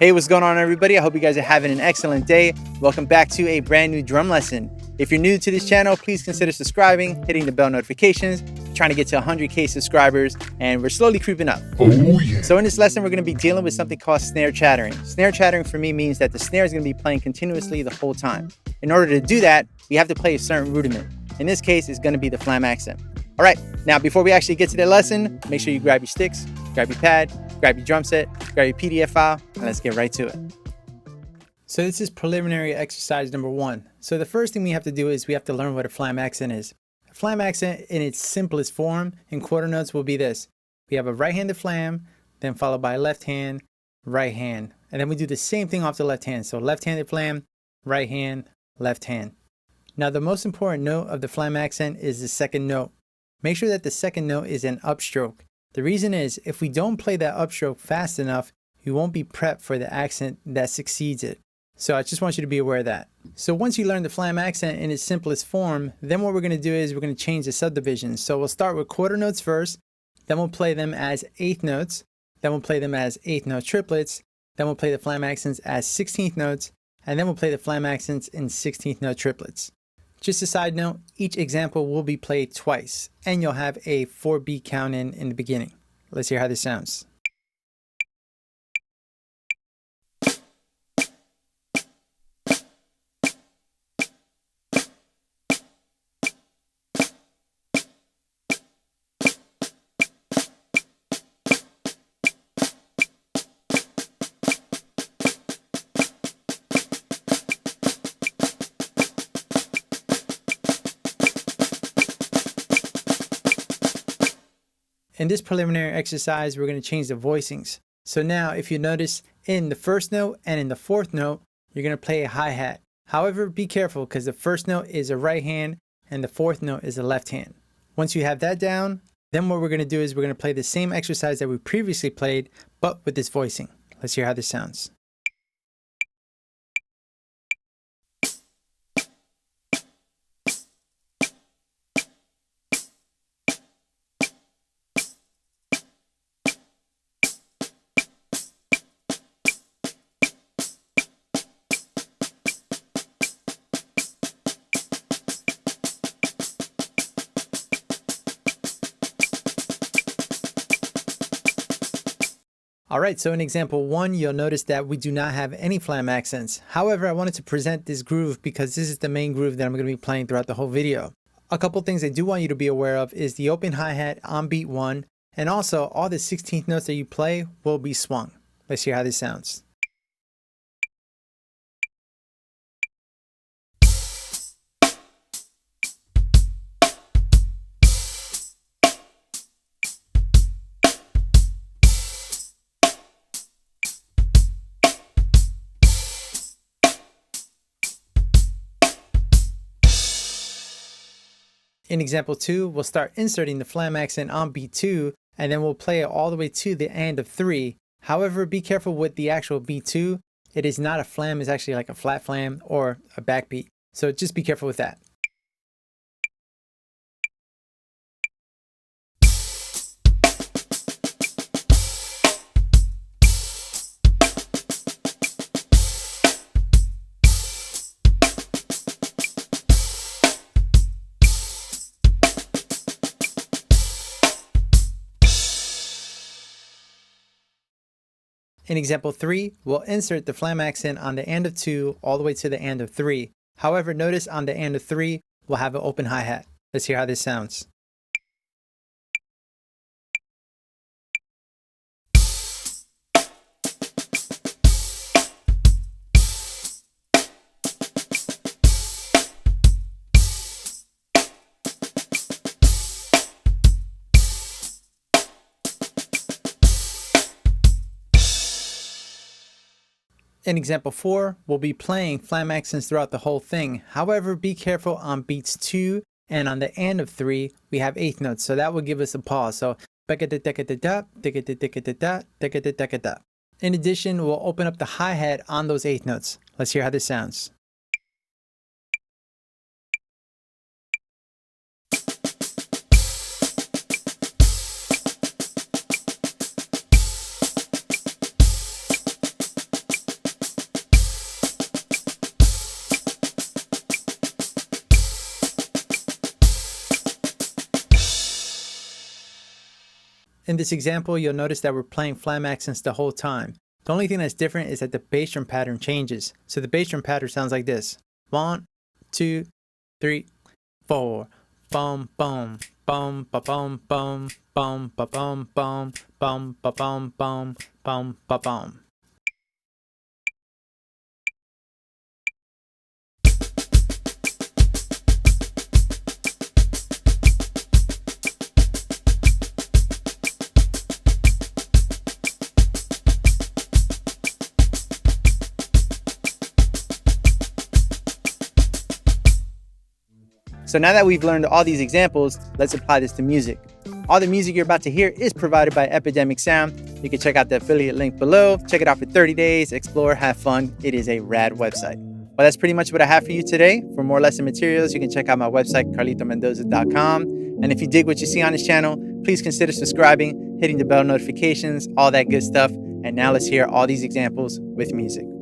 Hey, what's going on, everybody? I hope you guys are having an excellent day. Welcome back to a brand new drum lesson. If you're new to this channel, please consider subscribing, hitting the bell notifications, trying to get to 100K subscribers, and we're slowly creeping up. Oh yeah. So in this lesson, we're going to be dealing with something called snare chattering. Snare chattering for me means that the snare is going to be playing continuously the whole time. In order to do that, we have to play a certain rudiment. In this case, it's going to be the flam accent. All right, now before we actually get to the lesson, make sure you grab your sticks, grab your pad, grab your drum set, grab your PDF file, and let's get right to it. So this is preliminary exercise number 1. So the first thing we have to do is we have to learn what a flam accent is. A flam accent in its simplest form in quarter notes will be this. We have a right-handed flam, then followed by left hand, right hand. And then we do the same thing off the left hand. So left-handed flam, right hand, left hand. Now the most important note of the flam accent is the second note. Make sure that the second note is an upstroke. The reason is if we don't play that upstroke fast enough, you won't be prepped for the accent that succeeds it. So I just want you to be aware of that. So once you learn the flam accent in its simplest form, then what we're going to do is we're going to change the subdivisions. So we'll start with quarter notes first, then we'll play them as eighth notes, then we'll play them as eighth note triplets, then we'll play the flam accents as 16th notes, and then we'll play the flam accents in 16th note triplets. Just a side note, each example will be played twice, and you'll have a 4-beat count in the beginning. Let's hear how this sounds. In this preliminary exercise, we're going to change the voicings. So now if you notice in the first note and in the fourth note, you're going to play a hi-hat. However, be careful because the first note is a right hand and the fourth note is a left hand. Once you have that down, then what we're going to do is we're going to play the same exercise that we previously played, but with this voicing. Let's hear how this sounds. Alright, so in example 1, you'll notice that we do not have any flam accents. However, I wanted to present this groove because this is the main groove that I'm going to be playing throughout the whole video. A couple things I do want you to be aware of is the open hi-hat on beat 1, and also all the 16th notes that you play will be swung. Let's hear how this sounds. In example 2, we'll start inserting the flam accent on beat 2, and then we'll play it all the way to the end of 3. However, be careful with the actual beat 2. It is not a flam, it's actually like a flat flam or a backbeat. So just be careful with that. In example 3, we'll insert the Flam accent on the end of 2 all the way to the end of 3. However, notice on the end of 3, we'll have an open hi-hat. Let's hear how this sounds. In example 4, we'll be playing Flam accents throughout the whole thing. However, be careful on beats 2 and on the end of 3, we have eighth notes. So that will give us a pause. So in addition, we'll open up the hi-hat on those eighth notes. Let's hear how this sounds. In this example, you'll notice that we're playing Flam accents the whole time. The only thing that's different is that the bass drum pattern changes. So the bass drum pattern sounds like this. 1, 2, 3, 4. Bum bum bum ba bum bum bum ba bum bum bum ba bum bum bum ba bum. So now that we've learned all these examples, let's apply this to music. All the music you're about to hear is provided by Epidemic Sound. You can check out the affiliate link below. Check it out for 30 days, explore, have fun. It is a rad website. Well, that's pretty much what I have for you today. For more lesson materials, you can check out my website, carlitomendoza.com. And if you dig what you see on this channel, please consider subscribing, hitting the bell notifications, all that good stuff. And now let's hear all these examples with music.